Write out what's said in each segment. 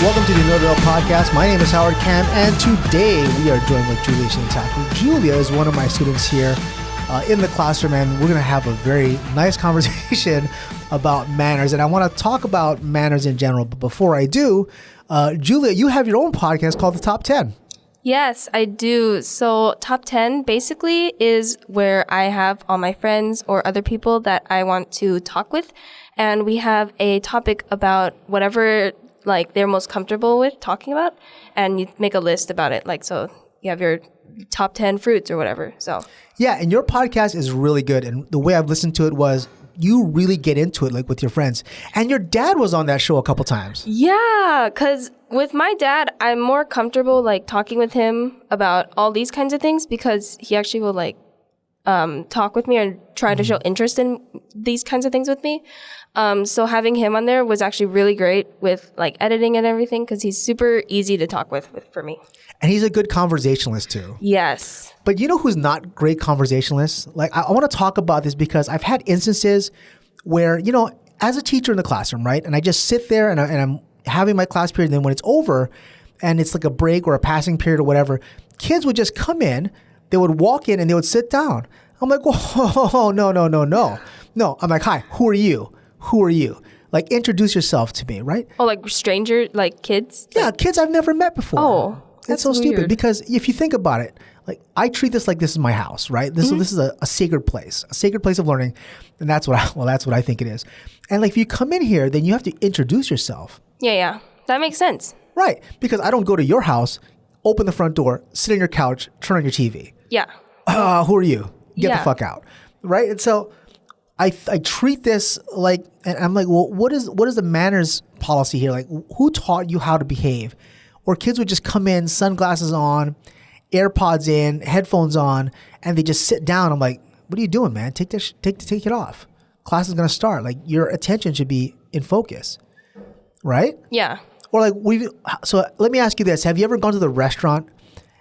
Welcome to the No Drill Podcast. My name is Howard Cam, and today we are joined with Julia Shintaku. Julia is one of my students here in the classroom, and we're going to have a very nice conversation about manners. And I want to talk about manners in general, but before I do, Julia, you have your own podcast called The Top 10. Yes, I do. So Top 10 basically is where I have all my friends or other people that I want to talk with, and we have a topic about whatever like they're most comfortable with talking about, and you make a list about it. Like, so you have your top 10 fruits or whatever. So yeah, and your podcast is really good. And the way I've listened to it was you really get into it, like with your friends. And your dad was on that show a couple times. yeah, because with my dad, I'm more comfortable like talking with him about all these kinds of things because he actually will like talk with me and try to show interest in these kinds of things with me. So having him on there was actually really great with like editing and everything because he's super easy to talk with for me. And he's a good conversationalist too. Yes. But you know who's not great conversationalist? Like I want to talk about this because I've had instances where, you know, as a teacher in the classroom, right? And I just sit there and I'm having my class period. And then when it's over and it's like a break or a passing period or whatever, kids would just come in, they would walk in and they would sit down. I'm like, whoa, no. No, I'm like, hi, who are you? Who are you? Like, introduce yourself to me, right? Oh, like stranger, like kids? Yeah, kids I've never met before. Oh, that's so stupid because if you think about it, like I treat this like this is my house, right? This is a sacred place of learning, and that's what I think it is. And like if you come in here, then you have to introduce yourself. Yeah, that makes sense. Right, because I don't go to your house, open the front door, sit on your couch, turn on your TV. Yeah. Who are you? Get the fuck out, right? And so I treat this like, and I'm like, well, what is the manners policy here? Like, who taught you how to behave? Or kids would just come in, sunglasses on, AirPods in, headphones on, and they just sit down. I'm like, what are you doing, man? Take it off. Class is gonna start. Like, your attention should be in focus, right? Yeah. Or like so let me ask you this: have you ever gone to the restaurant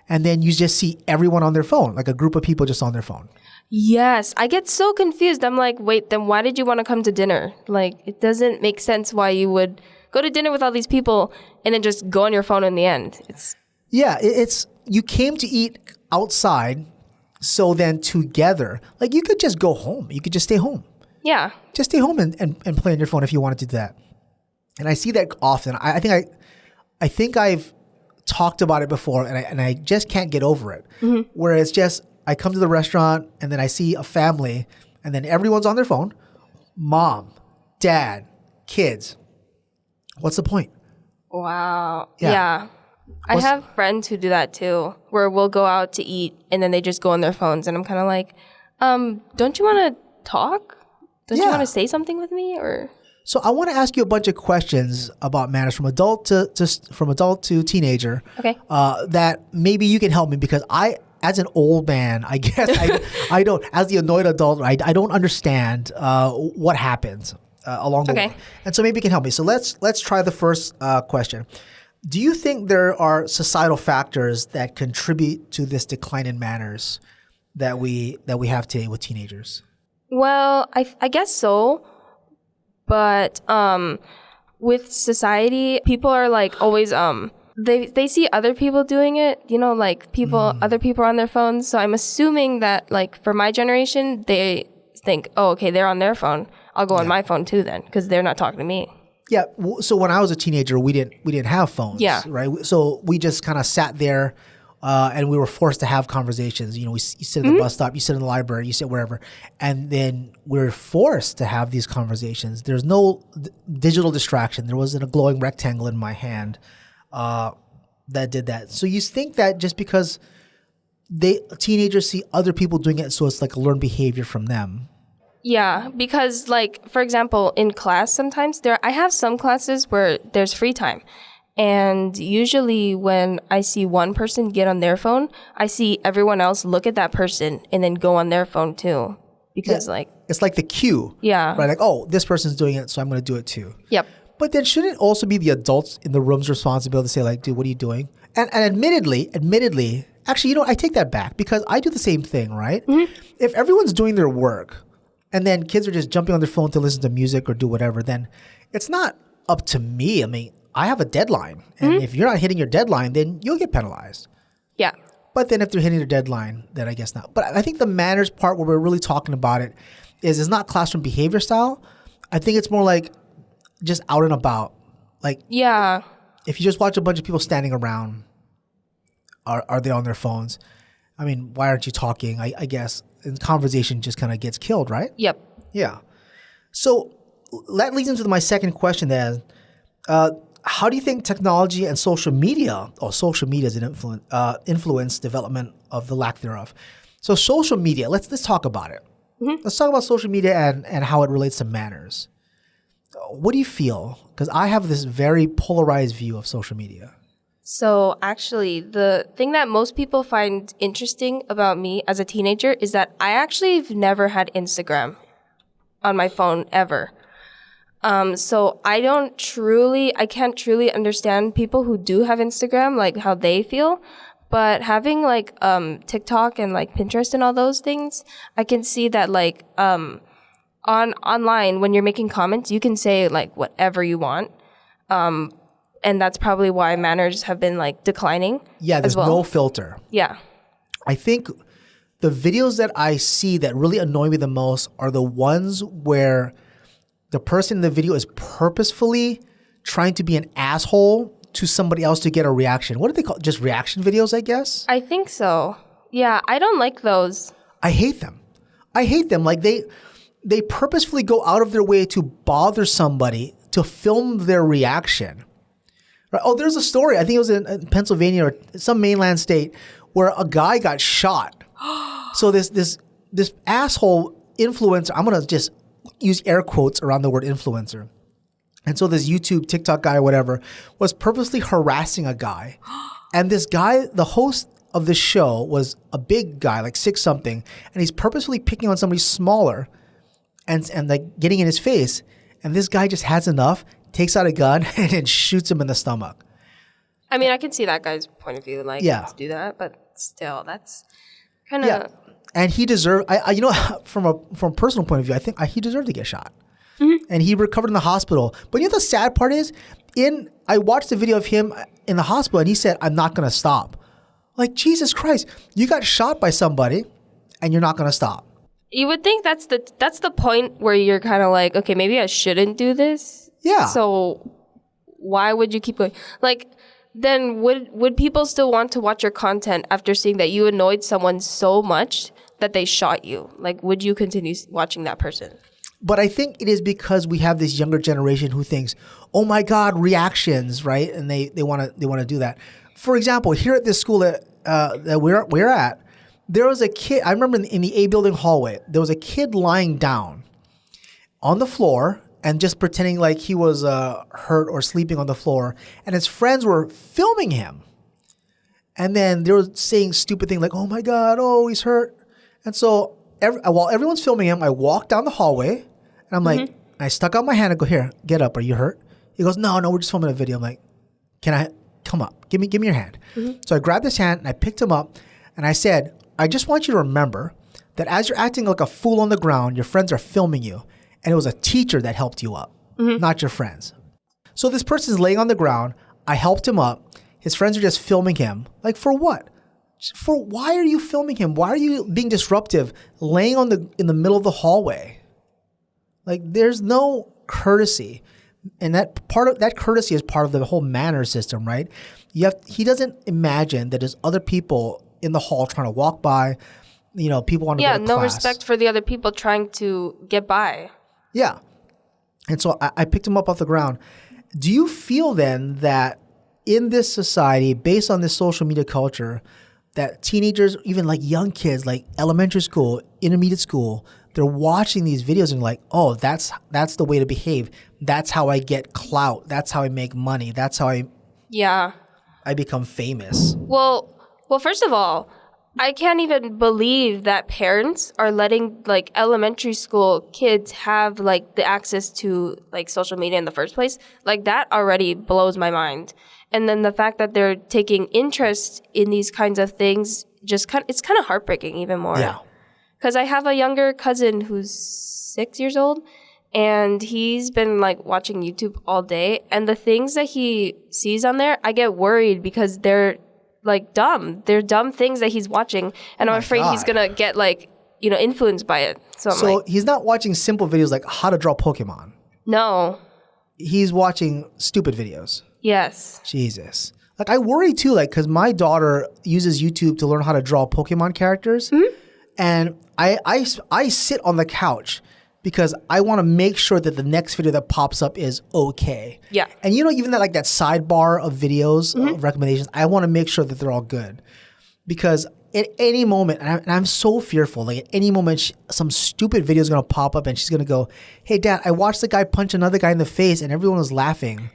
and then you just see everyone on their phone, like a group of people just on their phone? Yes, I get so confused. I'm like, wait, then why did you want to come to dinner? Like, it doesn't make sense why you would go to dinner with all these people and then just go on your phone in the end. It's you came to eat outside, so then together, like you could just go home. You could just stay home. Yeah. Just stay home and play on your phone if you wanted to do that. And I see that often. I think I've talked about it before, and I just can't get over it. Where it's just, I come to the restaurant and then I see a family and then everyone's on their phone. Mom, dad, kids. What's the point? Wow. Yeah. I have friends who do that too, where we'll go out to eat and then they just go on their phones and I'm kind of like, don't you want to talk? Don't you want to say something with me? Or so I want to ask you a bunch of questions about manners from adult to teenager. Okay. That maybe you can help me because as an old man, I guess I don't, as the annoyed adult, I don't understand what happens along the way. And so maybe you can help me. So let's try the first question. Do you think there are societal factors that contribute to this decline in manners that we have today with teenagers? Well, I guess so. But with society, people are like always they see other people doing it, you know, like other people are on their phones. So I'm assuming that like for my generation, they think, oh, okay, they're on their phone. I'll go on my phone too then because they're not talking to me. Yeah. So when I was a teenager, we didn't have phones. Yeah. Right. So we just kind of sat there, and we were forced to have conversations. You know, you sit at the bus stop, you sit in the library, you sit wherever, and then we're forced to have these conversations. There's no digital distraction. There wasn't a glowing rectangle in my hand that did that. So you think that just because teenagers see other people doing it, so it's like a learned behavior from them. Yeah, because like, for example, in class sometimes I have some classes where there's free time. And usually when I see one person get on their phone, I see everyone else look at that person and then go on their phone too. Because like... It's like the cue. Yeah. Right? Like, oh, this person's doing it, so I'm going to do it too. Yep. But then shouldn't it also be the adults in the room's responsibility to say like, dude, what are you doing? And admittedly, actually, you know, I take that back because I do the same thing, right? If everyone's doing their work and then kids are just jumping on their phone to listen to music or do whatever, then it's not up to me. I mean, I have a deadline. And if you're not hitting your deadline, then you'll get penalized. Yeah. But then if they're hitting their deadline, then I guess not. But I think the manners part where we're really talking about it is it's not classroom behavior style. I think it's more like just out and about. Like, yeah, if you just watch a bunch of people standing around, are they on their phones? I mean, why aren't you talking? I guess. And conversation just kind of gets killed, right? Yep. Yeah. So that leads into my second question then. How do you think technology and social media is an influence development of the lack thereof? So social media, let's talk about it. Let's talk about social media and how it relates to manners. What do you feel? Because I have this very polarized view of social media. So actually, the thing that most people find interesting about me as a teenager is that I actually have never had Instagram on my phone ever. So I can't truly understand people who do have Instagram, like how they feel. But having like TikTok and like Pinterest and all those things, I can see that like online when you're making comments, you can say like whatever you want. And that's probably why manners have been like declining. Yeah, there's no filter. Yeah. I think the videos that I see that really annoy me the most are the ones where the person in the video is purposefully trying to be an asshole to somebody else to get a reaction. What do they call it? Just reaction videos, I guess? I think so. Yeah, I don't like those. I hate them. Like they purposefully go out of their way to bother somebody to film their reaction. Right? Oh, there's a story. I think it was in Pennsylvania or some mainland state where a guy got shot. So this asshole influencer, I'm going to just use air quotes around the word influencer. And so this YouTube, TikTok guy or whatever was purposely harassing a guy. And this guy, the host of the show, was a big guy, like 6 something. And he's purposely picking on somebody smaller and like getting in his face. And this guy just has enough, takes out a gun and then shoots him in the stomach. I mean, I can see that guy's point of view, like to do that, but still, that's kind of. Yeah, and he deserved. From a personal point of view, I think he deserved to get shot, and he recovered in the hospital. But the sad part is, I watched the video of him in the hospital, and he said, "I'm not going to stop." Like, Jesus Christ, you got shot by somebody, and you're not going to stop. You would think that's the point where you're kind of like, okay, maybe I shouldn't do this. Yeah. So why would you keep going? Like, then would people still want to watch your content after seeing that you annoyed someone so much that they shot you? Like, would you continue watching that person? But I think it is because we have this younger generation who thinks, oh my God, reactions, right? And they want to do that. For example, here at this school that we're at, there was a kid. I remember in the A building hallway, there was a kid lying down on the floor and just pretending like he was hurt or sleeping on the floor. And his friends were filming him. And then they were saying stupid things like, oh my God, oh, he's hurt. And so while everyone's filming him, I walked down the hallway and I'm like, I stuck out my hand and go, here, get up. Are you hurt? He goes, no, we're just filming a video. I'm like, can I come up? Give me your hand. So I grabbed his hand and I picked him up and I said, I just want you to remember that as you're acting like a fool on the ground, your friends are filming you. And it was a teacher that helped you up, not your friends. So this person's laying on the ground. I helped him up. His friends are just filming him. Like, for what? Why are you filming him? Why are you being disruptive, laying in the middle of the hallway? Like, there's no courtesy. And that courtesy is part of the whole manner system, right? He doesn't imagine that there's other people in the hall trying to walk by. People want to go to class. Yeah, no respect for the other people trying to get by. Yeah. And so I picked him up off the ground. Do you feel then that in this society, based on this social media culture, that teenagers, even like young kids, like elementary school, intermediate school, they're watching these videos and like, oh, that's the way to behave. That's how I get clout. That's how I make money. That's how I become famous. Well, first of all, I can't even believe that parents are letting like elementary school kids have like the access to like social media in the first place. Like, that already blows my mind. And then the fact that they're taking interest in these kinds of things it's kind of heartbreaking even more. Yeah. Because I have a younger cousin who's 6 years old, and he's been like watching YouTube all day, and the things that he sees on there, I get worried because they're like dumb. They're dumb things that he's watching, and I'm afraid he's gonna get like, you know, influenced by it. So I'm like, he's not watching simple videos like how to draw Pokemon. no. He's watching stupid videos. Yes. Jesus. Like I worry too, like, cause my daughter uses YouTube to learn how to draw Pokemon characters. And I sit on the couch because I want to make sure that the next video that pops up is okay. Yeah. And you know, even that, like that sidebar of videos, of recommendations, I want to make sure that they're all good. Because at any moment, and I'm so fearful, like at any moment, some stupid video is going to pop up and she's going to go, hey, Dad, I watched the guy punch another guy in the face and everyone was laughing.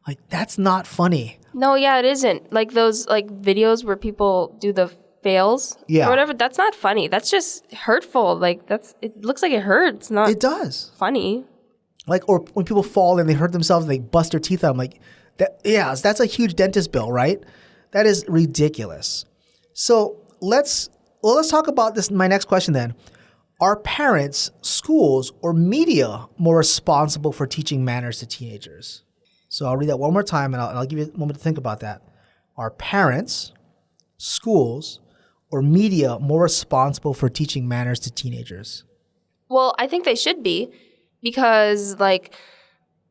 Like, that's not funny. No, yeah, it isn't. Like those like videos where people do the fails or whatever, that's not funny. That's just hurtful. Like it looks like it hurts. Not It does. funny. Like, or when people fall and they hurt themselves and they bust their teeth out, I'm like, that's a huge dentist bill, right? That is ridiculous. So let's talk about this. My next question then. Are parents, schools, or media more responsible for teaching manners to teenagers? So I'll read that one more time and I'll give you a moment to think about that. Are parents, schools, or media more responsible for teaching manners to teenagers? Well, I think they should be, because like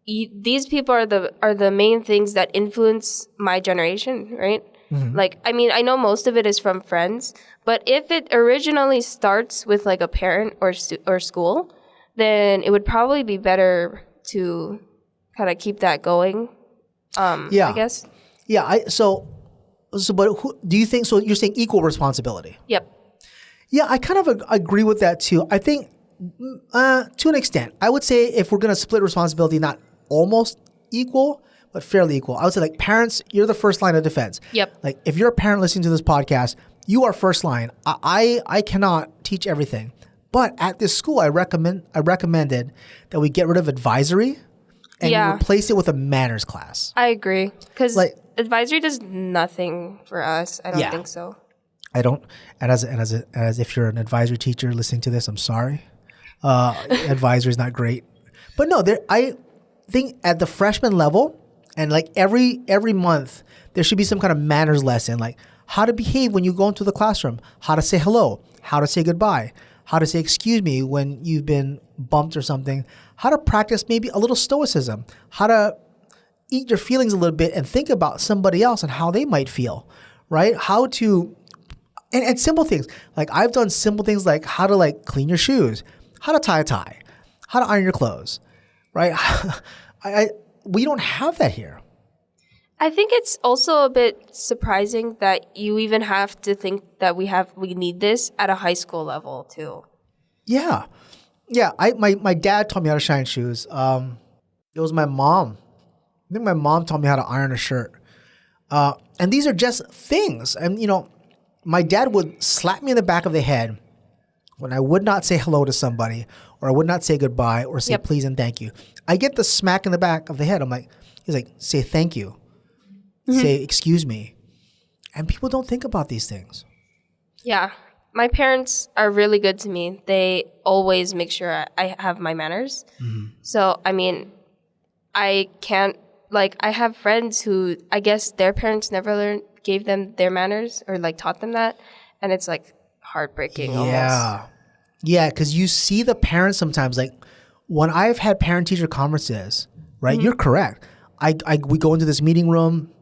these people are the main things that influence my generation, right? Like, I mean, I know most of it is from friends, but if it originally starts with like a parent or school, then it would probably be better to kind of keep that going. I guess. Yeah. But who, do you think? So you're saying equal responsibility? Yep. Yeah, I kind of agree with that too. I think to an extent, I would say if we're going to split responsibility, not almost equal, but fairly equal. I would say like parents, you're the first line of defense. Yep. Like if you're a parent listening to this podcast, you are first line. I cannot teach everything, but at this school, I recommended that we get rid of advisory and replace it with a manners class. I agree, because like, advisory does nothing for us. I don't think so. I don't. And as if you're an advisory teacher listening to this, I'm sorry. Advisory is not great, but no, I think at the freshman level and like every month there should be some kind of manners lesson, like how to behave when you go into the classroom, how to say hello, how to say goodbye, how to say excuse me when you've been bumped or something, how to practice maybe a little stoicism, how to eat your feelings a little bit and think about somebody else and how they might feel, right? How to, and simple things. Like I've done simple things like how to like clean your shoes, how to tie a tie, how to iron your clothes, right? We don't have that here. I think it's also a bit surprising that you even have to think that we need this at a high school level too. Yeah. Yeah. My dad taught me how to shine shoes. It was my mom. I think my mom taught me how to iron a shirt. And these are just things. And, you know, my dad would slap me in the back of the head when I would not say hello to somebody or I would not say goodbye or say please and thank you. I get the smack in the back of the head. He's like, say thank you. Say excuse me. And people don't think about these things. Yeah. My parents are really good to me. They always make sure I have my manners. So, I mean, I can't, like, I have friends who I guess their parents never gave them their manners or like taught them that. And it's like heartbreaking almost. Yeah, because you see the parents sometimes, like when I've had parent-teacher conferences, right? You're correct. We go into this meeting room,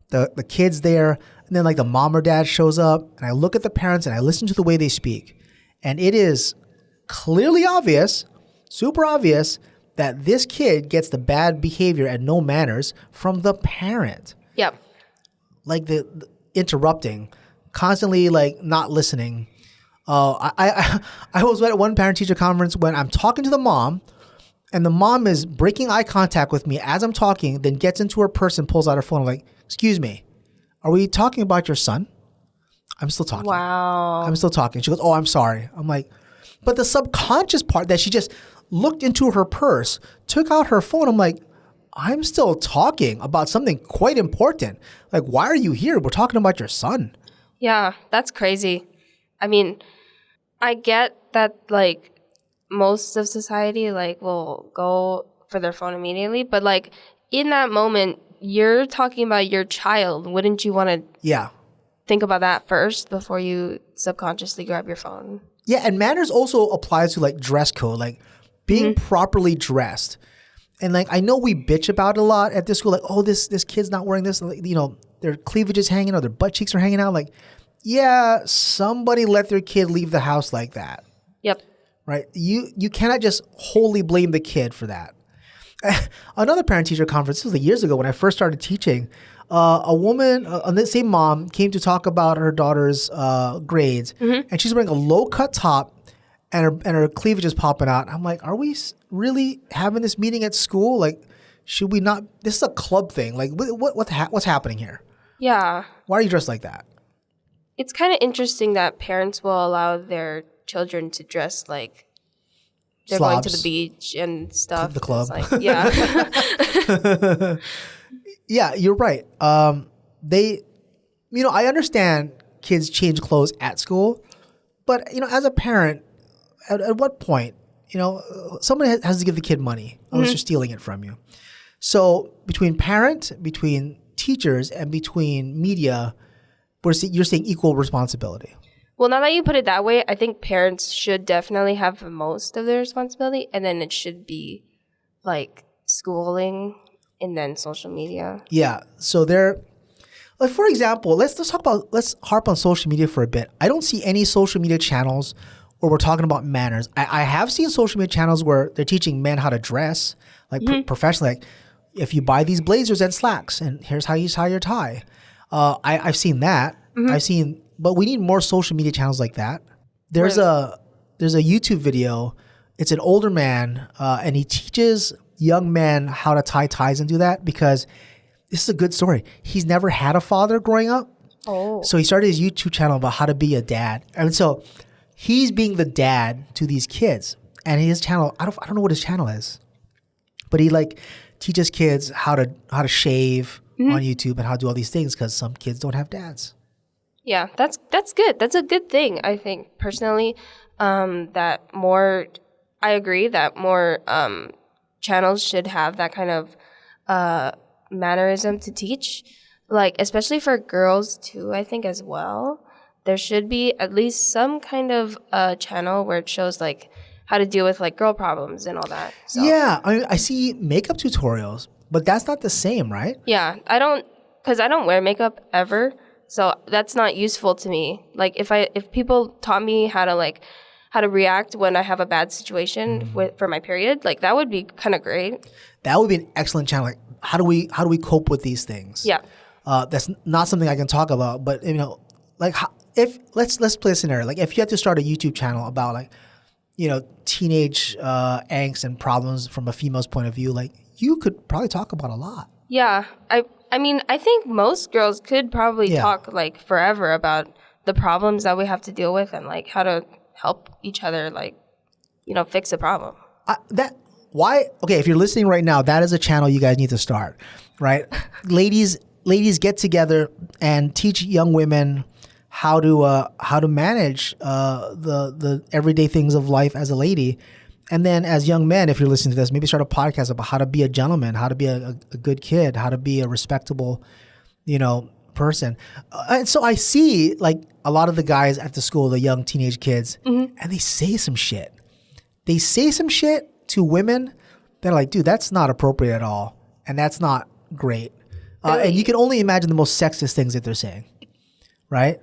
the kid's there, and then like the mom or dad shows up, and I look at the parents and I listen to the way they speak. And it is clearly obvious, super obvious, that this kid gets the bad behavior and no manners from the parent. Yep. Like the interrupting, constantly like not listening. I was at one parent-teacher conference when I'm talking to the mom, and the mom is breaking eye contact with me as I'm talking, then gets into her purse and pulls out her phone. I'm like, excuse me, are we talking about your son? I'm still talking. Wow. I'm still talking. She goes, oh, I'm sorry. I'm like, but the subconscious part that she just looked into her purse, took out her phone. I'm like, I'm still talking about something quite important. Like, why are you here? We're talking about your son. Yeah, that's crazy. I mean, I get that, like, most of society like will go for their phone immediately, but like in that moment you're talking about your child. Wouldn't you want to think about that first before you subconsciously grab your phone? Yeah, and manners also applies to like dress code, like being properly dressed. And like I know we bitch about it a lot at this school, like, oh, this kid's not wearing this, like, you know, their cleavage is hanging or their butt cheeks are hanging out. Like, yeah, somebody let their kid leave the house like that. Yep. Right? You cannot just wholly blame the kid for that. Another parent-teacher conference, this was years ago when I first started teaching, a woman, the same mom, came to talk about her daughter's grades, and she's wearing a low-cut top, and her cleavage is popping out. I'm like, are we really having this meeting at school? Like, should we not? This is a club thing. Like, what's happening here? Yeah. Why are you dressed like that? It's kind of interesting that parents will allow their children to dress like they're Slobs. going to the beach and stuff. The club. It's like, yeah. Yeah, you're right. I understand kids change clothes at school, but, as a parent, at what point, somebody has to give the kid money unless they're stealing it from you. So between teachers, and between media, you're saying equal responsibility. Well, now that you put it that way, I think parents should definitely have most of their responsibility, and then it should be like schooling and then social media. Yeah. So like for example, let's harp on social media for a bit. I don't see any social media channels where we're talking about manners. I have seen social media channels where they're teaching men how to dress, like professionally. Like, if you buy these blazers and slacks, and here's how you tie your tie. I've seen that. But we need more social media channels like that. There's a YouTube video. It's an older man, and he teaches young men how to tie ties and do that, because this is a good story. He's never had a father growing up. Oh. So he started his YouTube channel about how to be a dad. And so he's being the dad to these kids. And his channel, I don't know what his channel is, but he like teaches kids how to shave on YouTube and how to do all these things, because some kids don't have dads. Yeah, that's good. That's a good thing, I think, personally. I agree that more channels should have that kind of mannerism to teach, like especially for girls too, I think, as well. There should be at least some kind of channel where it shows like how to deal with like girl problems and all that. So. Yeah, I see makeup tutorials, but that's not the same, right? Yeah, because I don't wear makeup ever. So that's not useful to me. Like if people taught me how to react when I have a bad situation for my period, like that would be kind of great. That would be an excellent channel. Like how do we cope with these things? Yeah. That's not something I can talk about, but like if let's play a scenario. Like if you had to start a YouTube channel about like, teenage angst and problems from a female's point of view, like you could probably talk about a lot. Yeah. I mean, I think most girls could probably talk like forever about the problems that we have to deal with and like how to help each other, like, fix a problem. If you're listening right now, that is a channel you guys need to start, right? Ladies get together and teach young women how to manage the everyday things of life as a lady. And then as young men, if you're listening to this, maybe start a podcast about how to be a gentleman, how to be a good kid, how to be a respectable, person. And so I see like a lot of the guys at the school, the young teenage kids, and they say some shit. They say some shit to women that are like, dude, that's not appropriate at all. And that's not great. Really? And you can only imagine the most sexist things that they're saying. Right?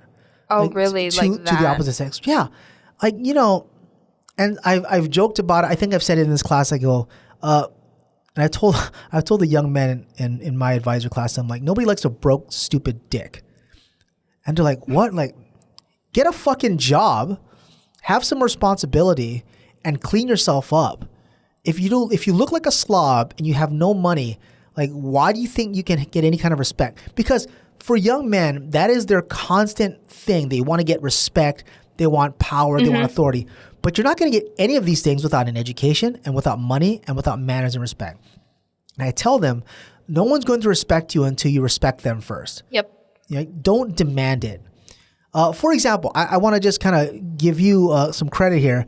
Oh, like, really? To the opposite sex. Yeah. Like, and I've joked about it. I think I've said it in this class. I go, and I've told the young men in my advisor class, I'm like, nobody likes a broke, stupid dick. And they're like, what? Like, get a fucking job, have some responsibility, and clean yourself up. If you look like a slob and you have no money, like, why do you think you can get any kind of respect? Because for young men, that is their constant thing. They want to get respect. They want power. They want authority. But you're not going to get any of these things without an education and without money and without manners and respect. And I tell them, no one's going to respect you until you respect them first. Yep. Don't demand it. For example, I want to just kind of give you some credit here.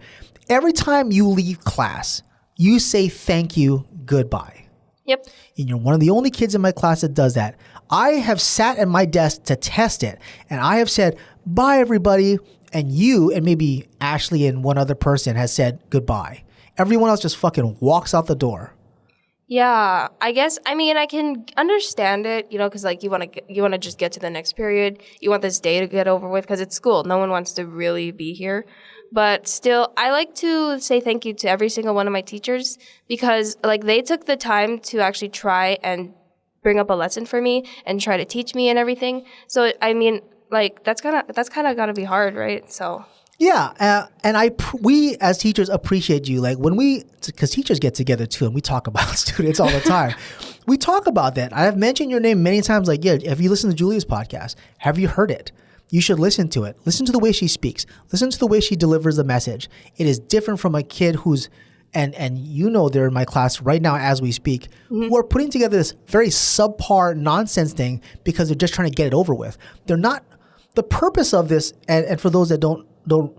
Every time you leave class, you say thank you, goodbye. Yep. And you're one of the only kids in my class that does that. I have sat at my desk to test it, and I have said, bye, everybody. And you and maybe Ashley and one other person has said goodbye. Everyone else just fucking walks out the door. Yeah, I guess, I mean, I can understand it, because like you want to just get to the next period. You want this day to get over with because it's school. No one wants to really be here. But still, I like to say thank you to every single one of my teachers because like they took the time to actually try and bring up a lesson for me and try to teach me and everything. So, I mean, like that's kind of got to be hard, right? So yeah, and we as teachers appreciate you. Like when because teachers get together too, and we talk about students all the time. We talk about that. I have mentioned your name many times. Like, yeah, have you listened to Julia's podcast? Have you heard it? You should listen to it. Listen to the way she speaks. Listen to the way she delivers the message. It is different from a kid who's and they're in my class right now as we speak, who are putting together this very subpar nonsense thing because they're just trying to get it over with. They're not. The purpose of this, and for those that don't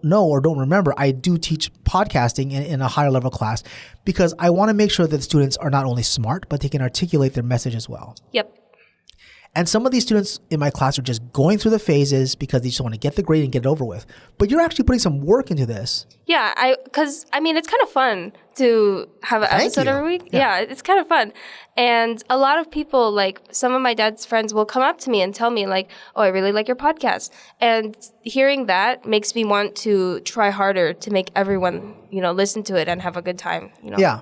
know or don't remember, I do teach podcasting in a higher level class because I want to make sure that the students are not only smart, but they can articulate their message as well. Yep. And some of these students in my class are just going through the phases because they just want to get the grade and get it over with. But you're actually putting some work into this. Yeah, because it's kind of fun to have an episode every week. Yeah, it's kind of fun. And a lot of people, like some of my dad's friends will come up to me and tell me like, oh, I really like your podcast. And hearing that makes me want to try harder to make everyone, listen to it and have a good time. Yeah.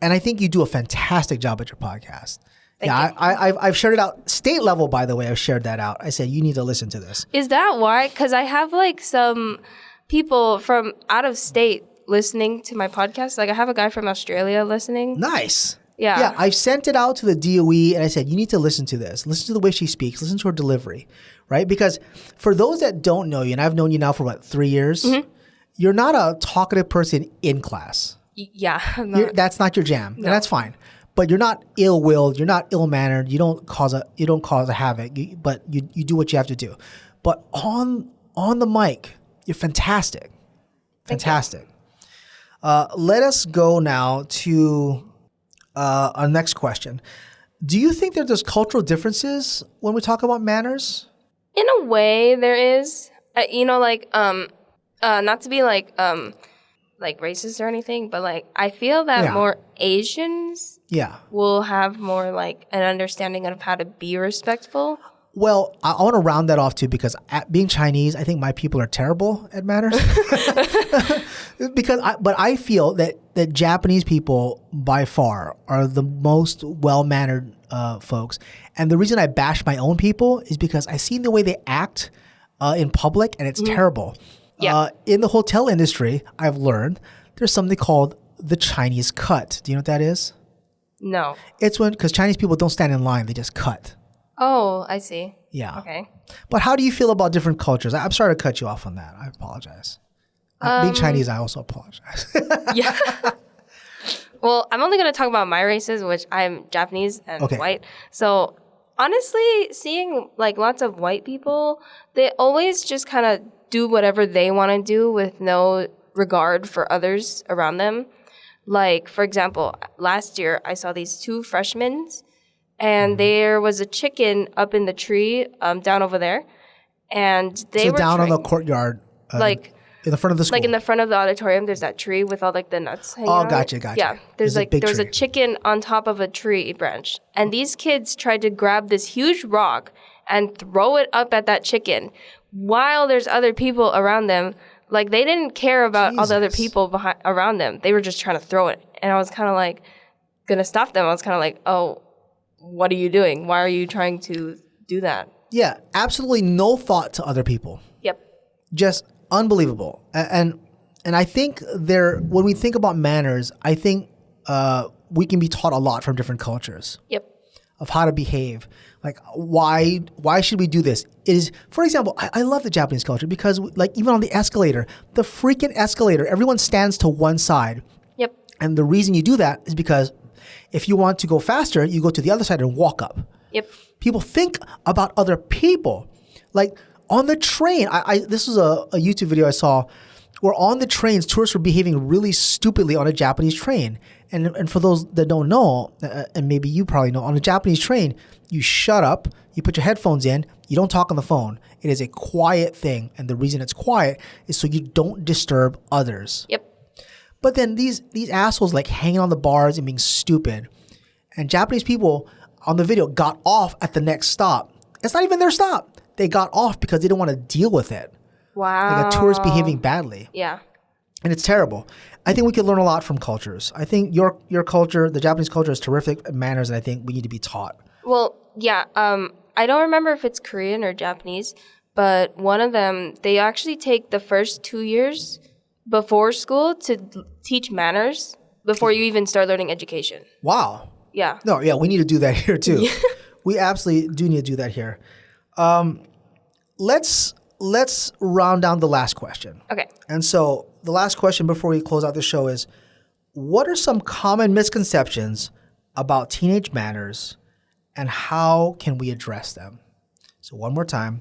And I think you do a fantastic job at your podcast. Thank you. I've shared it out. State level, by the way, I've shared that out. I said, you need to listen to this. Is that why? Because I have like some people from out of state listening to my podcast. Like I have a guy from Australia listening. Nice. Yeah. Yeah, I've sent it out to the DOE and I said, you need to listen to this. Listen to the way she speaks. Listen to her delivery, right? Because for those that don't know you, and I've known you now for 3 years, you're not a talkative person in class. Yeah. That's not your jam. No. And that's fine. But you're not ill-willed. You're not ill-mannered. You don't cause a havoc. But you do what you have to do. But on the mic, you're fantastic. Fantastic. Let us go now to our next question. Do you think that there's cultural differences when we talk about manners? In a way, there is. Not to be like racist or anything, but like I feel that more Asians will have more like an understanding of how to be respectful. Well, I want to round that off too because being Chinese, I think my people are terrible at manners. But I feel that Japanese people by far are the most well-mannered folks. And the reason I bash my own people is because I've seen the way they act in public and it's terrible. Yeah. In the hotel industry, I've learned there's something called the Chinese cut. Do you know what that is? No. It's because Chinese people don't stand in line; they just cut. Oh, I see. Yeah. Okay. But how do you feel about different cultures? I'm sorry to cut you off on that. I apologize. Being Chinese, I also apologize. Yeah. Well, I'm only going to talk about my races, which I'm Japanese and white. So honestly, seeing like lots of white people, they always just kind of do whatever they want to do with no regard for others around them. Like, for example, last year I saw these 2 freshmen and there was a chicken up in the tree down over there. And they were down on the courtyard, like in the front of the school. Like in the front of the auditorium, there's that tree with all like the nuts hanging out. Gotcha. Yeah, there was a chicken on top of a tree branch. And these kids tried to grab this huge rock and throw it up at that chicken while there's other people around them. Like they didn't care about all the other people around them. They were just trying to throw it. And I was kind of like gonna stop them. I was kind of like, oh, what are you doing? Why are you trying to do that? Yeah, absolutely no thought to other people. Yep. Just unbelievable. And I think when we think about manners, I think we can be taught a lot from different cultures. Yep. Of how to behave. Like, why should we do this? It is, for example, I love the Japanese culture because, like, even on the escalator, the freaking escalator, everyone stands to one side. Yep. And the reason you do that is because if you want to go faster, you go to the other side and walk up. Yep. People think about other people. Like, on the train, this was a YouTube video I saw where on the trains, tourists were behaving really stupidly on a Japanese train. And for those that don't know, and maybe you probably know, on a Japanese train, you shut up, you put your headphones in, you don't talk on the phone. It is a quiet thing. And the reason it's quiet is so you don't disturb others. Yep. But then these assholes like hanging on the bars and being stupid. And Japanese people on the video got off at the next stop. It's not even their stop. They got off because they didn't want to deal with it. Wow. Like a tourist behaving badly. Yeah. And it's terrible. I think we could learn a lot from cultures. I think your culture, the Japanese culture, is terrific at manners, and I think we need to be taught. Well, yeah. I don't remember if it's Korean or Japanese, but one of them, they actually take the first 2 years before school to teach manners before you even start learning education. Wow. Yeah. No, yeah, we need to do that here too. We absolutely do need to do that here. Let's round down the last question. Okay. And so the last question before we close out the show is, what are some common misconceptions about teenage manners and how can we address them? So one more time,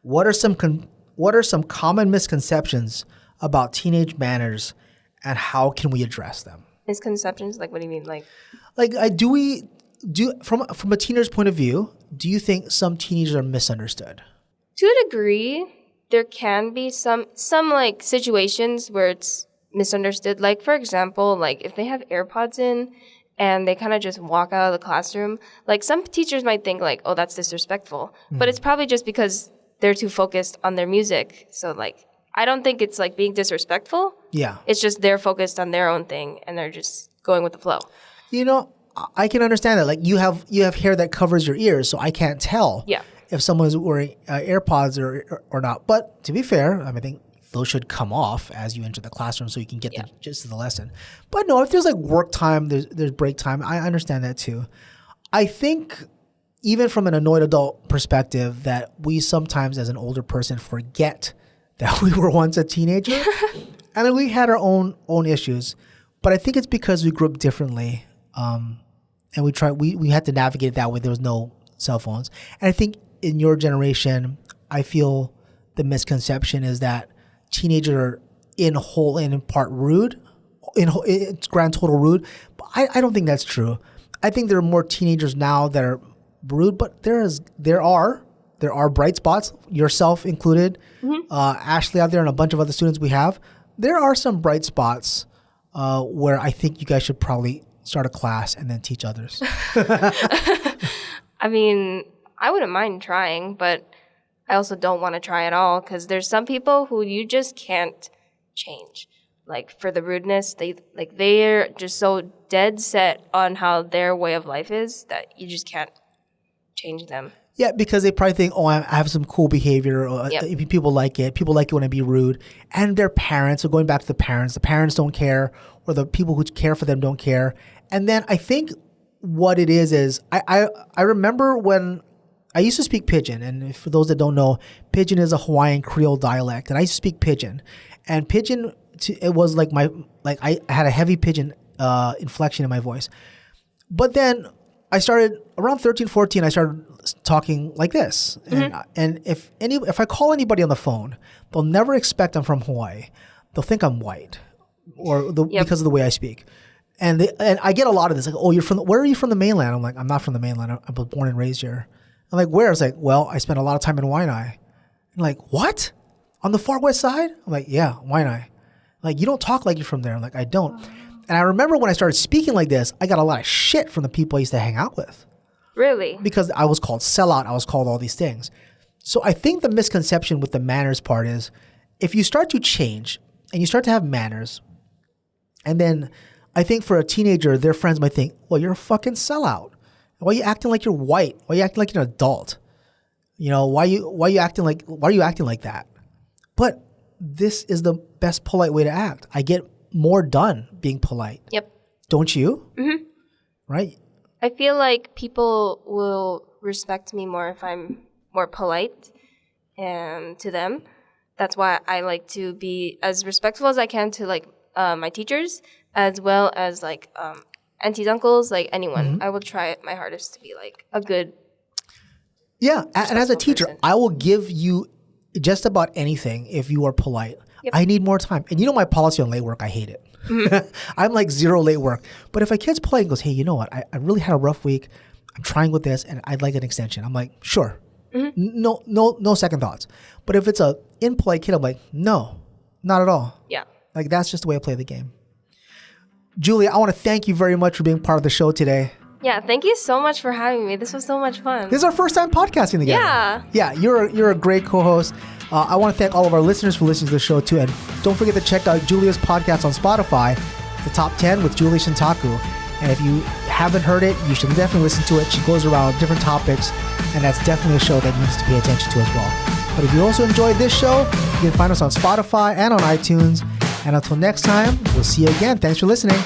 what are some common misconceptions about teenage manners and how can we address them? Misconceptions? Like, what do you mean? Like from a teenager's point of view, do you think some teenagers are misunderstood? To a degree, there can be some like situations where it's misunderstood. Like, for example, like if they have AirPods in and they kind of just walk out of the classroom, like some teachers might think like, oh, that's disrespectful. But it's probably just because they're too focused on their music. So like, I don't think it's like being disrespectful. Yeah. It's just they're focused on their own thing and they're just going with the flow. You know, I can understand that. Like you have hair that covers your ears, so I can't tell. Yeah. If someone's wearing AirPods or not. But to be fair, I think those should come off as you enter the classroom so you can get the gist of the lesson. But no, if there's like work time, there's break time, I understand that too. I think even from an annoyed adult perspective that we sometimes as an older person forget that we were once a teenager. I mean, we had our own issues, but I think it's because we grew up differently. And we had to navigate it that way. There was no cell phones. And I think in your generation, I feel the misconception is that teenagers are in part rude, it's grand total rude. But I don't think that's true. I think there are more teenagers now that are rude, but there are bright spots, yourself included, Ashley out there, and a bunch of other students we have. There are some bright spots where I think you guys should probably start a class and then teach others. I mean, I wouldn't mind trying, but I also don't want to try at all because there's some people who you just can't change. Like for the rudeness, they're just so dead set on how their way of life is that you just can't change them. Yeah, because they probably think, oh, I have some cool behavior. Or people like it. People like it when I be rude. And their parents, so going back to the parents don't care, or the people who care for them don't care. And then I think what it is I remember when I used to speak Pidgin. And for those that don't know, Pidgin is a Hawaiian Creole dialect. And I used to speak Pidgin. And Pidgin, it was like I had a heavy Pidgin inflection in my voice. But then I started, around 13, 14, I started talking like this. And if I call anybody on the phone, they'll never expect I'm from Hawaii. They'll think I'm white because of the way I speak. And I get a lot of this, like, oh, where are you from the mainland? I'm like, I'm not from the mainland. I was born and raised here. I'm like, where? It's like, well, I spent a lot of time in Waianae. I'm like, what? On the far west side? I'm like, yeah, Waianae. Like, you don't talk like you're from there. I'm like, I don't. And I remember when I started speaking like this, I got a lot of shit from the people I used to hang out with. Really? Because I was called sellout. I was called all these things. So I think the misconception with the manners part is if you start to change and you start to have manners, and then I think for a teenager, their friends might think, well, you're a fucking sellout. Why are you acting like you're white? Why are you acting like you're an adult? You know, why are you acting like that? But this is the best polite way to act. I get more done being polite. Yep. Don't you? Mm-hmm. Right? I feel like people will respect me more if I'm more polite to them. That's why I like to be as respectful as I can to like my teachers, as well as like aunties, uncles, like anyone. Mm-hmm. I will try my hardest to be like a good. Yeah, and as a teacher, person. I will give you just about anything if you are polite. Yep. I need more time. And you know my policy on late work, I hate it. I'm like 0 late work. But if a kid's playing and goes, hey, you know what? I really had a rough week. I'm trying with this and I'd like an extension. I'm like, sure. No second thoughts. But if it's a in-play kid, I'm like, no, not at all. Yeah. Like that's just the way I play the game. Julia, I want to thank you very much for being part of the show today. Yeah, thank you so much for having me. This was so much fun. This is our first time podcasting together. Yeah. Yeah, you're a great co-host. I want to thank all of our listeners for listening to the show too. And don't forget to check out Julia's podcast on Spotify, The Top 10 with Julia Shintaku. And if you haven't heard it, you should definitely listen to it. She goes around different topics, and that's definitely a show that needs to pay attention to as well. But if you also enjoyed this show, you can find us on Spotify and on iTunes. And until next time, we'll see you again. Thanks for listening.